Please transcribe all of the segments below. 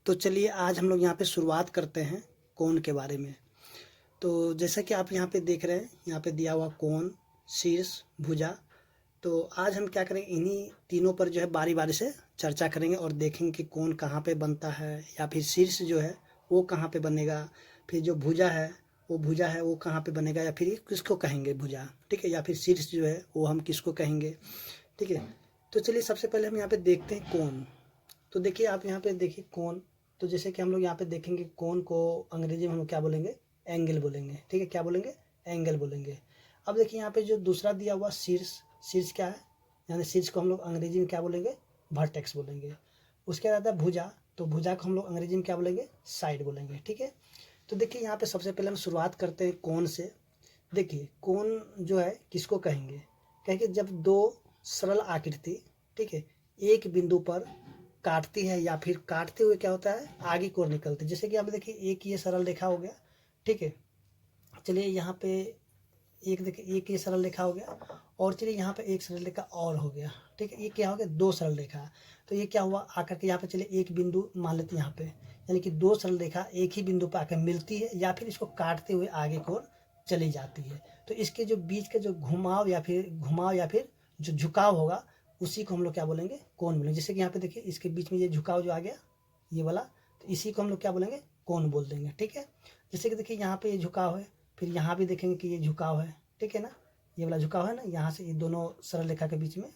तो चलिए आज हम लोग यहाँ पे शुरुआत करते हैं कोण के बारे में। तो जैसा कि आप यहाँ पे देख रहे हैं, यहाँ पे दिया हुआ कोण, शीर्ष, भुजा। तो आज हम क्या करेंगे, इन्हीं तीनों पर जो है बारी बारी से चर्चा करेंगे और देखेंगे कि कोण कहाँ पे बनता है, या फिर शीर्ष जो है वो कहाँ पे बनेगा, फिर जो भुजा है वो कहाँ पे बनेगा, या फिर किसको कहेंगे भुजा, ठीक है, या फिर शीर्ष जो है वो हम किसको कहेंगे, ठीक है। तो चलिए सबसे पहले हम यहाँ पे देखते हैं कोण। तो देखिए आप यहाँ पे देखिए कोण। तो जैसे कि हम लोग यहाँ पे देखेंगे कोण को अंग्रेजी में हम लोग क्या बोलेंगे, एंगल बोलेंगे, ठीक है। क्या बोलेंगे, एंगल बोलेंगे। अब देखिए यहाँ पे जो दूसरा दिया हुआ शीर्ष, शीर्ष क्या है, यानी शीर्ष को हम लोग अंग्रेजी में क्या बोलेंगे, वर्टेक्स बोलेंगे। उसके बाद आता है भुजा, तो भुजा को हम लोग अंग्रेजी में क्या बोलेंगे, साइड बोलेंगे, ठीक है। तो देखिए यहाँ पे सबसे पहले हम शुरुआत करते हैं कोण से। देखिए कोण जो है किसको कहेंगे, कहेंगे जब दो सरल आकृति, ठीक है, एक बिंदु पर काटती है या फिर काटते हुए क्या होता है आगे की ओर निकलती है। जैसे कि आप देखिए एक ये सरल रेखा हो गया, ठीक है। चलिए यहाँ पे एक देखिए, एक ये सरल रेखा हो गया, और चलिए यहाँ पे एक सरल रेखा और हो गया, ठीक है। ये क्या हो गया, दो सरल रेखा। तो ये क्या हुआ, आकर के यहाँ पे चलिए एक बिंदु मान लेते हैं यहाँ पे, यानी कि दो सरल रेखा एक ही बिंदु पर आकर मिलती है या फिर इसको काटते हुए आगे की ओर चली जाती है। तो इसके जो बीच का जो घुमाव या फिर जो झुकाव होगा, उसी को हम लोग क्या बोलेंगे, कोण बोलेंगे। जैसे कि यहाँ पे देखिए इसके बीच में ये झुकाव जो आ गया, ये वाला, तो इसी को हम लोग क्या बोलेंगे, कोण बोल देंगे, ठीक है। जैसे कि देखिए यहाँ पे ये झुकाव है, फिर यहाँ भी देखेंगे कि ये झुकाव है, ठीक है ना। ये वाला झुकाव है ना, यहाँ से ये दोनों सरल रेखा के बीच में।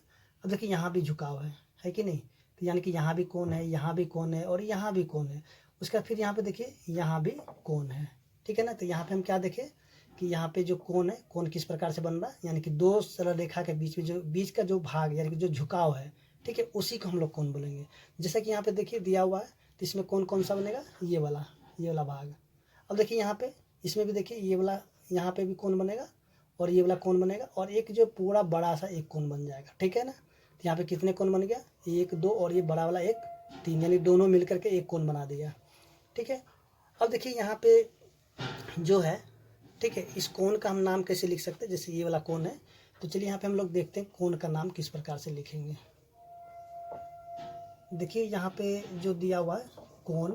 अब देखिए यहाँ भी झुकाव है कि नहीं। तो यानी कि यहाँ भी कोण है, यहाँ भी कोण है, और यहाँ भी कोण है। उसके बाद फिर यहाँ पे देखिए यहाँ भी कोण है, ठीक है ना। तो यहाँ पे हम क्या देखें कि यहाँ पे जो कोण है, कोण किस प्रकार से बन रहा है, यानी कि दो सरल रेखा के बीच में जो बीच का जो भाग यानी कि जो झुकाव है, ठीक है, उसी को हम लोग कोण बोलेंगे। जैसा कि यहाँ पे देखिए दिया हुआ है, तो इसमें कोण कौन सा बनेगा, ये वाला भाग। अब देखिए यहाँ पे इसमें भी देखिए ये वाला, यहाँ पे भी कोण बनेगा और ये वाला कोण बनेगा, और एक जो पूरा बड़ा सा एक कोण बन जाएगा, ठीक है ना। तो यहाँ पे कितने कोण बन गया, एक, दो, और ये बड़ा वाला एक, तीन, यानी दोनों मिल करके एक कोण बना दिया, ठीक है। अब देखिए यहाँ पे जो है, ठीक है, इस कोण का हम नाम कैसे लिख सकते हैं, जैसे ये वाला कोण है। तो चलिए यहाँ पे हम लोग देखते हैं कोण का नाम किस प्रकार से लिखेंगे। देखिए यहाँ पे जो दिया हुआ है कोण,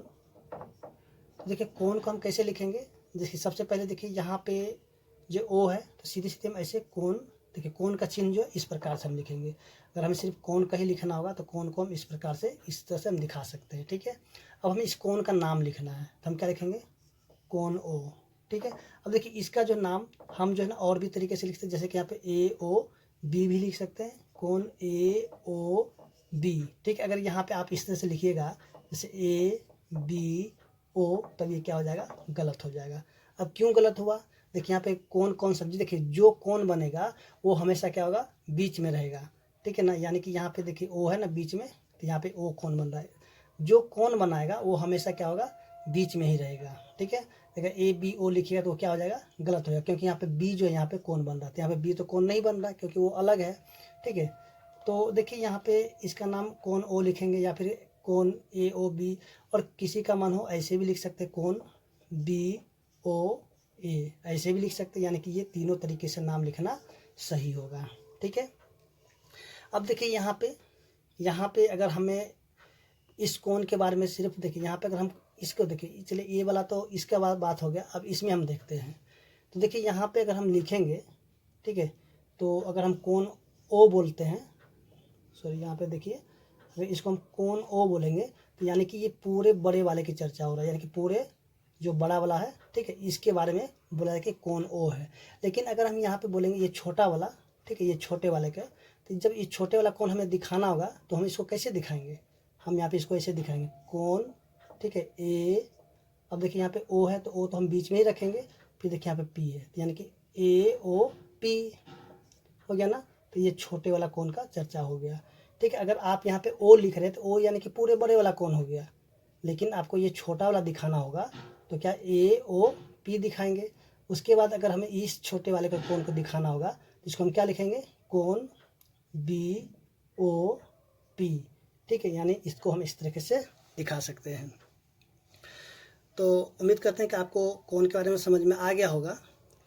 देखिए कोण को हम कैसे लिखेंगे। देखिए सबसे पहले देखिए यहाँ पे जो ओ है, तो सीधे सीधे हम ऐसे कोण, देखिए कोण का चिन्ह जो है इस प्रकार से हम लिखेंगे। अगर हमें सिर्फ कोण का ही लिखना होगा तो कोण को हम इस प्रकार से, इस तरह से हम दिखा सकते हैं, ठीक है। अब हमें इस कोण का नाम लिखना है, तो हम क्या लिखेंगे, कोण ओ, ठीक है। अब देखिए इसका जो नाम हम जो है ना और भी तरीके से लिख सकते हैं, जैसे कि यहाँ पे ए ओ बी भी लिख सकते हैं, कोण ए ओ बी, ठीक है। अगर यहाँ पे आप इस तरह से लिखिएगा जैसे ए बी ओ, तब ये क्या हो जाएगा, गलत हो जाएगा। अब क्यों गलत हुआ, देखिए यहाँ पे कोण कौन सब्जी, देखिए जो कोण बनेगा वो हमेशा क्या होगा, बीच में रहेगा, ठीक है ना। यानी कि यहाँ पे देखिए ओ है ना बीच में, तो यहाँ पे ओ कोण बन रहा है। जो कोण बनाएगा वो हमेशा क्या होगा, बीच में ही रहेगा, ठीक है। अगर ए बी ओ लिखिएगा तो क्या हो जाएगा, गलत हो जाएगा, क्योंकि यहाँ पे बी जो है यहाँ पे कोण बन रहा है, यहाँ पे बी तो कोण नहीं बन रहा है क्योंकि वो अलग है, ठीक है। तो देखिए यहाँ पे इसका नाम कोण ओ लिखेंगे या फिर कोण ए ओ बी, और किसी का मन हो ऐसे भी लिख सकते हैं, कोण बी ओ ए, ऐसे भी लिख सकते हैं। यानी कि ये तीनों तरीके से नाम लिखना सही होगा, ठीक है। अब देखिए यहाँ पे अगर हमें इस कोण के बारे में सिर्फ देखिए, यहाँ पे अगर हम इसको देखिए, चलिए ये वाला तो इसका बात हो गया। अब इसमें हम देखते हैं, तो देखिए यहाँ पे अगर हम लिखेंगे, ठीक है, तो अगर हम कोण ओ बोलते हैं, सॉरी यहाँ पे देखिए, अगर इसको हम कोण ओ बोलेंगे तो यानी कि ये पूरे बड़े वाले की चर्चा हो रहा है, यानी कि पूरे जो बड़ा वाला है, ठीक है, इसके बारे में बोला है कि कोण ओ है। लेकिन अगर हम यहाँ पे बोलेंगे ये छोटा वाला, ठीक है, ये छोटे वाले का, तो जब ये छोटे वाला कोण हमें दिखाना होगा तो हम इसको कैसे दिखाएंगे, हम यहाँ पे इसको ऐसे दिखाएंगे, कोण, ठीक है, ए। अब देखिए यहाँ पे ओ है तो ओ तो हम बीच में ही रखेंगे, फिर देखिए यहाँ पे पी है, तो यानी कि ए ओ पी हो गया ना। तो ये छोटे वाला कोण का चर्चा हो गया, ठीक है। अगर आप यहाँ पे ओ लिख रहे हैं तो ओ यानी कि पूरे बड़े वाला कोण हो गया, लेकिन आपको ये छोटा वाला दिखाना होगा तो क्या ए ओ पी दिखाएंगे। उसके बाद अगर हमें इस छोटे वाले का कोण को दिखाना होगा तो इसको हम क्या लिखेंगे, कोण बी ओ पी, ठीक है। यानी इसको हम इस तरीके से दिखा सकते हैं। तो उम्मीद करते हैं कि आपको कोण के बारे में समझ में आ गया होगा,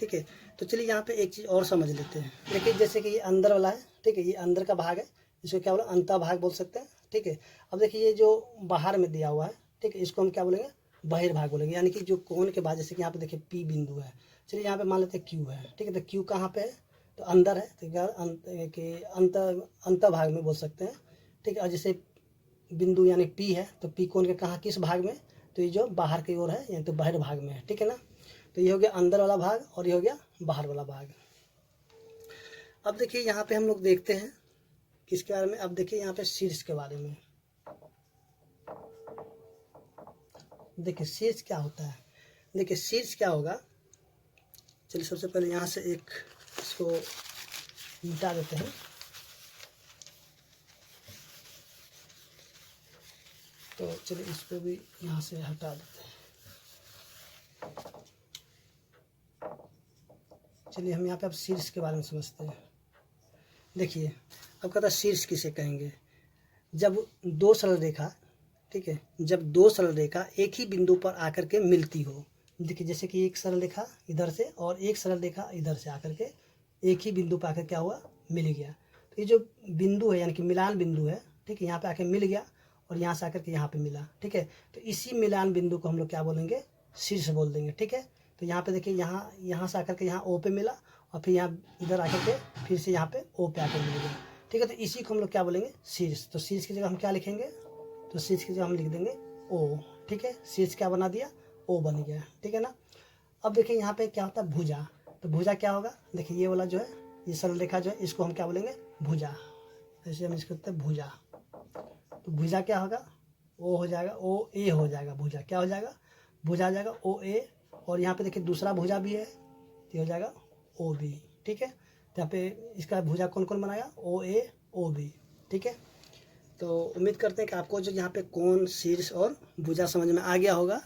ठीक है। तो चलिए यहाँ पे एक चीज़ और समझ लेते हैं। देखिए जैसे कि ये अंदर वाला है, ठीक है, ये अंदर का भाग है, इसको क्या बोला, अंतः भाग बोल सकते हैं, ठीक है। अब देखिए ये जो बाहर में दिया हुआ है, ठीक है, इसको हम क्या बोलेंगे, बहिर्भाग बोलेंगे। यानी कि जो कोण के बाद, जैसे कि यहाँ पे देखिए P बिंदु है, चलिए यहाँ पे मान लेते हैं Q है, ठीक है, तो Q कहाँ पे है, तो अंदर है, तो क्या अंत भाग में बोल सकते हैं, ठीक है। और जैसे बिंदु यानी P है, तो P कोण के कहाँ, किस भाग में, तो ये जो बाहर की ओर है, यानी तो बहिर्भाग में है, ठीक है ना। तो ये हो गया अंदर वाला भाग और ये हो गया बाहर वाला भाग। अब देखिए यहाँ पे हम लोग देखते हैं किसके बारे में, अब देखिए यहाँ पे शीर्ष के बारे में। देखिए शीर्ष क्या होता है, देखिए शीर्ष क्या होगा, चलिए सबसे पहले यहाँ से एक इसको मिटा देते हैं। तो चलिए इसको भी यहाँ से हटा देते हैं। चलिए हम यहाँ पे अब शीर्ष के बारे में समझते हैं। देखिए अब कहता है शीर्ष किसे कहेंगे, जब दो सरल रेखा, ठीक है, जब दो सरल रेखा एक ही बिंदु पर आकर के मिलती हो। देखिए जैसे कि एक सरल रेखा इधर से और एक सरल रेखा इधर से आकर के एक ही बिंदु पर आकर क्या हुआ, मिल गया। तो ये जो बिंदु है यानी कि मिलान बिंदु है, ठीक है, यहाँ पे आके मिल गया और यहाँ से आकर के यहाँ पे मिला, ठीक है। तो इसी मिलान बिंदु को हम लोग क्या बोलेंगे, शीर्ष बोल देंगे, ठीक है। तो यहाँ पे देखिए यहाँ से आकर के यहाँ O पे मिला और फिर यहाँ इधर आकर के फिर से यहाँ पे O पे आकर मिल गया, ठीक है। तो इसी को हम लोग क्या बोलेंगे, शीर्ष। तो शीर्ष की जगह हम क्या लिखेंगे, तो शीर्ष की जगह हम लिख देंगे O, ठीक है। शीर्ष क्या बना दिया, O बन गया, ठीक है ना। अब देखिए यहाँ पे क्या होता है, भुजा। तो भुजा क्या होगा, देखिए ये वाला जो है, ये सरल रेखा जो है, इसको हम क्या बोलेंगे, भुजा। जैसे हम इसको कहते हैं भुजा। तो भुजा क्या होगा, O हो जाएगा, OA हो जाएगा, भुजा क्या हो जाएगा, भुजा हो जाएगा OA। और यहाँ पे देखिए दूसरा भुजा भी है, तो हो जाएगा OB, ठीक है। तो यहाँ पे इसका भुजा कौन कौन बनाएगा, OA OB, ठीक है। तो उम्मीद करते हैं कि आपको जो यहाँ पे कोण, शीर्ष और भुजा समझ में आ गया होगा।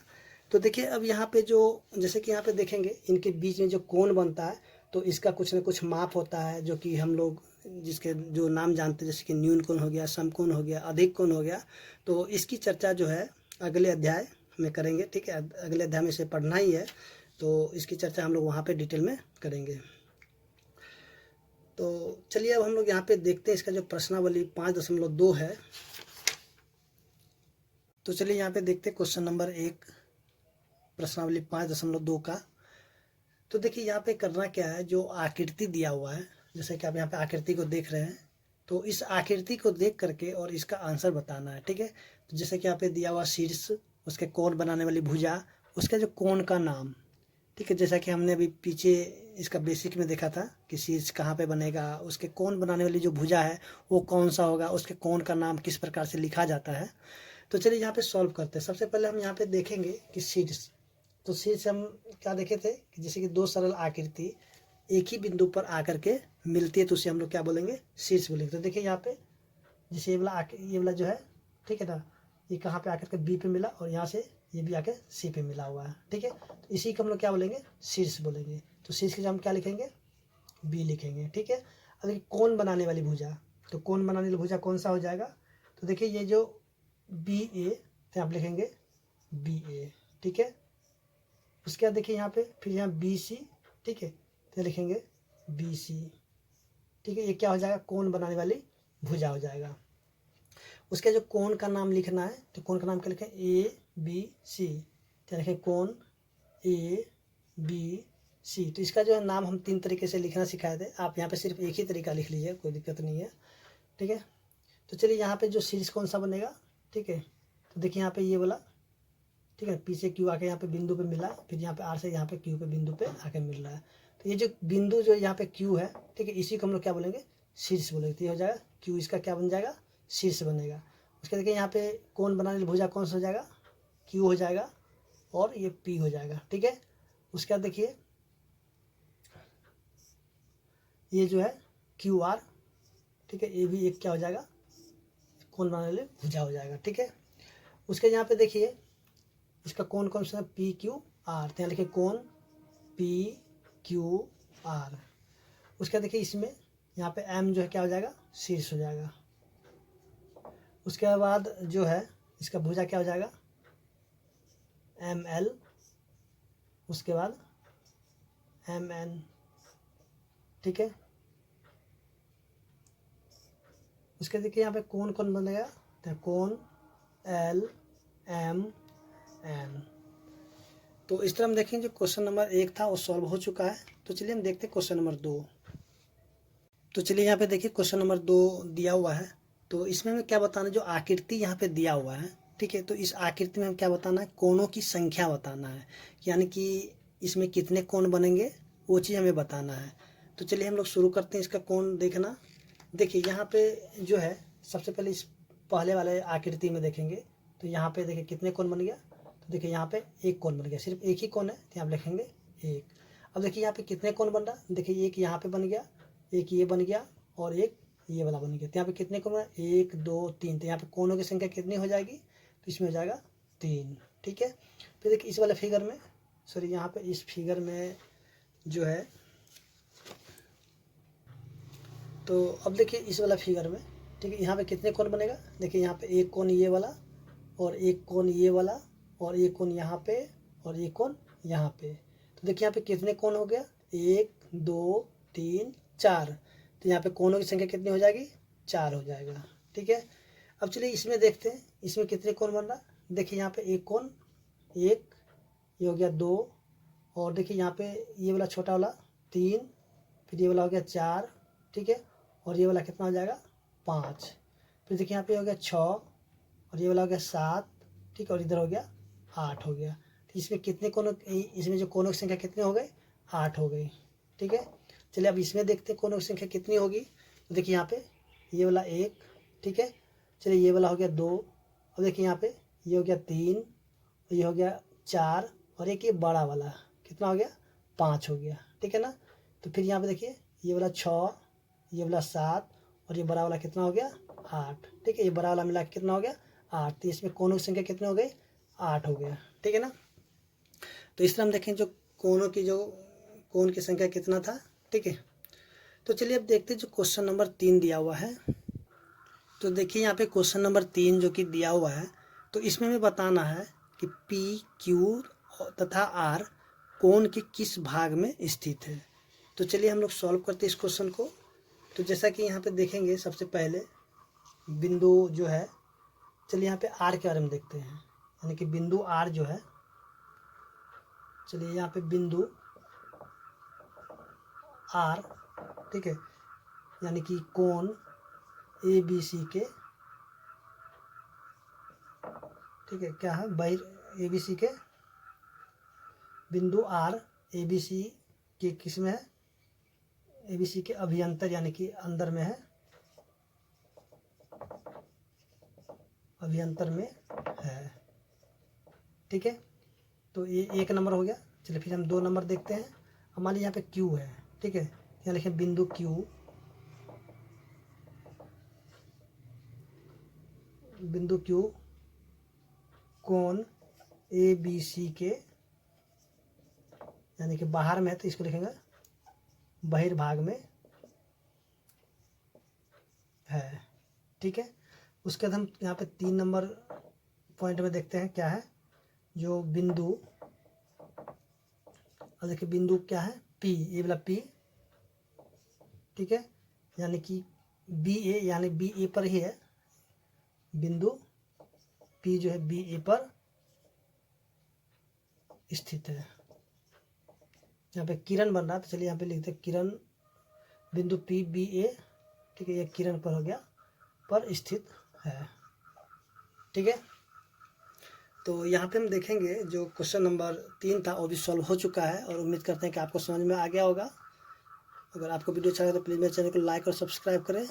तो देखिए अब यहाँ पे जो, जैसे कि यहाँ पे देखेंगे इनके बीच में जो कोण बनता है, तो इसका कुछ ना कुछ माप होता है, जो कि हम लोग जिसके जो नाम जानते हैं, जैसे कि न्यून कोण हो गया, समकोण हो गया, अधिक कोण हो गया। तो इसकी चर्चा जो है अगले अध्याय में करेंगे, ठीक है। अगले अध्याय में इसे पढ़ना ही है, तो इसकी चर्चा हम लोग वहाँ पे डिटेल में करेंगे। तो चलिए अब हम लोग यहाँ पे देखते हैं इसका जो प्रश्नावली 5.2 है। तो चलिए यहाँ पे देखते हैं क्वेश्चन नंबर 1, प्रश्नावली 5.2 का। तो देखिए यहाँ पे करना क्या है, जो आकृति दिया हुआ है, जैसे कि आप यहाँ पे आकृति को देख रहे हैं, तो इस आकृति को देख करके और इसका आंसर बताना है, ठीक है। तो जैसे कि यहाँ पे दिया हुआ शीर्ष, उसके कोण बनाने वाली भुजा, उसका जो कोण का नाम, ठीक है। जैसा कि हमने अभी पीछे इसका बेसिक में देखा था कि शीर्ष कहाँ पे बनेगा, उसके कोण बनाने वाली जो भुजा है वो कौन सा होगा, उसके कोण का नाम किस प्रकार से लिखा जाता है। तो चलिए यहाँ पे सॉल्व करते हैं। सबसे पहले हम यहाँ पे देखेंगे कि शीर्ष, तो शीर्ष हम क्या देखे थे कि जैसे कि दो सरल आकृति एक ही बिंदु पर आकर के मिलती है, तो उसे हम लोग क्या बोलेंगे, शीर्ष बोलेंगे। तो देखिए यहाँ पे जैसे ये वाला जो है, ठीक है ना, ये कहाँ पे आकर के B पे मिला और यहाँ से ये भी आके C पे मिला हुआ है, ठीक है। तो इसी को हम लोग क्या बोलेंगे, शीर्ष बोलेंगे। तो शीर्ष के जगह हम क्या लिखेंगे, B लिखेंगे, ठीक है। अब देखिए कोण बनाने वाली भुजा, तो कोण बनाने वाली भुजा कौन सा हो जाएगा, तो देखिए ये जो BA, तो आप लिखेंगे BA, ठीक है। उसके बाद देखिए यहाँ पे फिर यहाँ BC, ठीक है, तो लिखेंगे BC, ठीक है। ये क्या हो जाएगा, कोण बनाने वाली भुजा हो जाएगा। उसके जो कोण का नाम लिखना है, तो कोण का नाम क्या लिखें, ABC, तो लिखें कोण ABC। तो इसका जो है नाम हम 3 तरीके से लिखना सिखाए थे, आप यहाँ पे सिर्फ एक ही तरीका लिख लीजिए, कोई दिक्कत नहीं है, ठीक है। तो चलिए यहाँ पे जो शीर्ष कौन सा बनेगा, ठीक है। तो देखिए यहाँ पे ये वाला, ठीक है, पीछे Q आके यहाँ पे बिंदु पे मिला, फिर यहाँ पे R से यहाँ पे Q पे बिंदु पे आके मिल रहा है। तो ये जो बिंदु जो यहाँ पे Q है, ठीक है, इसी को हम लोग क्या बोलेंगे, शीर्ष बोलेंगे। तो ये हो जाएगा Q, इसका क्या बन जाएगा, शीर्ष बनेगा। उसके देखिए यहाँ पे कोण बनाने वाली भुजा कौन सा हो जाएगा, Q हो जाएगा और ये P हो जाएगा, ठीक है। उसके बाद देखिए ये जो है QR, ठीक है, ये भी एक क्या हो जाएगा, कोण बनाने वाली भुजा हो जाएगा, ठीक है। उसके यहाँ पे देखिए इसका कोण कौन सा है, PQR, तो यहाँ लिखिए कोण PQR। उसके देखिए इसमें यहाँ पे M जो है क्या हो जाएगा, शीर्ष हो जाएगा। उसके बाद जो है इसका भुजा क्या हो जाएगा, ML, उसके बाद MN, ठीक है। उसके देखिए यहाँ पे कोण कौन बनेगा, तो कोण LMN, एन। तो इस तरह हम देखें जो क्वेश्चन नंबर 1 था वो सॉल्व हो चुका है। तो चलिए हम देखते हैं क्वेश्चन नंबर 2। तो चलिए यहाँ पे देखिए क्वेश्चन नंबर 2 दिया हुआ है। तो इसमें हमें क्या बताना है, जो आकृति यहाँ पे दिया हुआ है, ठीक है। तो इस आकृति में हम क्या बताना है, कोणों की संख्या बताना है, यानी कि इसमें कितने कोण बनेंगे वो चीज़ हमें बताना है। तो चलिए हम लोग शुरू करते हैं इसका कोण देखना। देखिए यहाँ पे जो है सबसे पहले इस पहले वाले आकृति में देखेंगे तो यहाँ पे देखिए कितने कोण बन गया। तो देखिए यहाँ पे एक कोण बन गया, सिर्फ एक ही कोण है तो यहाँ लिखेंगे एक। अब देखिए यहाँ पे कितने कोण बन रहा, देखिए एक यहाँ पे बन गया, एक ये बन गया और एक ये वाला बन गया। तो यहाँ पे कितने कोण बना, 1 2 3। तो यहाँ पे कोणों की संख्या कितनी हो जाएगी, तो इसमें हो जाएगा 3, ठीक है। फिर देखिए इस वाले फिगर में, सॉरी यहाँ पे इस फिगर में जो है, तो अब देखिए इस वाला फिगर में, ठीक है, यहाँ पे कितने कोण बनेगा। देखिए यहाँ पे एक कोण ये वाला और एक कोण ये वाला और एक कोण यहाँ पे और एक कोण यहाँ पे। तो देखिए यहाँ पे कितने कोण हो गया, 1 2 3 4। तो यहाँ पे कोणों की संख्या कितनी हो जाएगी, 4 हो जाएगा, ठीक है। अब चलिए इसमें देखते हैं इसमें कितने कोण बन रहा। देखिए यहाँ पे एक कोण, एक, ये हो गया 2, और देखिए यहाँ पे ये वाला छोटा वाला 3, फिर ये वाला हो गया 4, ठीक है, और ये वाला कितना हो जाएगा 5। फिर देखिए यहाँ पे हो गया 6 और ये वाला हो गया 7, ठीक है, और इधर हो गया 8 हो गया। तो इसमें कितने कोण, इसमें जो कोणों की संख्या कितनी हो गई, 8 हो गई, ठीक है। चलिए अब इसमें देखते हैं कोणों की संख्या कितनी होगी। तो देखिए यहाँ पे ये वाला 1, ठीक है, चलिए ये वाला हो गया 2, अब देखिए यहाँ पे ये हो गया 3 और ये हो गया 4 और एक ये बड़ा वाला कितना हो गया 5 हो गया, ठीक है ना। तो फिर यहाँ पे देखिए ये वाला 6, ये वाला 7 और ये बड़ा वाला कितना हो गया 8, ठीक है। ये बड़ा वाला मिला के कितना हो गया 8। तो इसमें कोणों की संख्या कितनी हो गई, 8 हो गया, ठीक है ना। तो इस तरह हम देखें जो कोण की संख्या कितना था, ठीक है। तो चलिए अब देखते हैं जो क्वेश्चन नंबर 3 दिया हुआ है। तो देखिए यहाँ पे क्वेश्चन नंबर 3 जो कि दिया हुआ है, तो इसमें हमें बताना है कि पी क्यू तथा आर कोण के किस भाग में स्थित है। तो चलिए हम लोग सॉल्व करते हैं इस क्वेश्चन को। तो जैसा कि यहाँ पे देखेंगे सबसे पहले बिंदु जो है, चलिए यहाँ पे आर के बारे में देखते हैं, यानी कि बिंदु आर जो है, चलिए यहाँ पे बिंदु आर, ठीक है, यानी कि कोण ए बी सी के, ठीक है, क्या है बहिर ए बी सी के बिंदु आर ए बी सी के किस में है, ए बी सी के अभ्यंतर यानी कि अंदर में है, अभ्यंतर में है, ठीक है। तो ये 1 नंबर हो गया। चलिए फिर हम 2 नंबर देखते हैं। हमारे यहाँ पे क्यू है, ठीक है, यहाँ लिखें बिंदु क्यू, बिंदु क्यू कोण ए बी सी के, यानी कि बाहर में है तो इसको लिखेंगे बहिर्भाग में है, ठीक है। उसके बाद हम यहाँ पे 3 नंबर पॉइंट में देखते हैं क्या है, जो बिंदु, और देखिए बिंदु क्या है पी, ये वाला पी, ठीक है, यानी कि बी ए, यानी बी ए पर ही है, बिंदु पी जो है बी ए पर स्थित है। यहाँ पे किरण बन रहा है तो चलिए यहाँ पे लिखते हैं किरण, बिंदु पी बी ए, ठीक है, ये किरण पर हो गया, पर स्थित है, ठीक है। तो यहाँ पे हम देखेंगे जो क्वेश्चन नंबर 3 था वो भी सॉल्व हो चुका है, और उम्मीद करते हैं कि आपको समझ में आ गया होगा। अगर आपको वीडियो अच्छा लगे तो प्लीज़ मेरे चैनल को लाइक और सब्सक्राइब करें।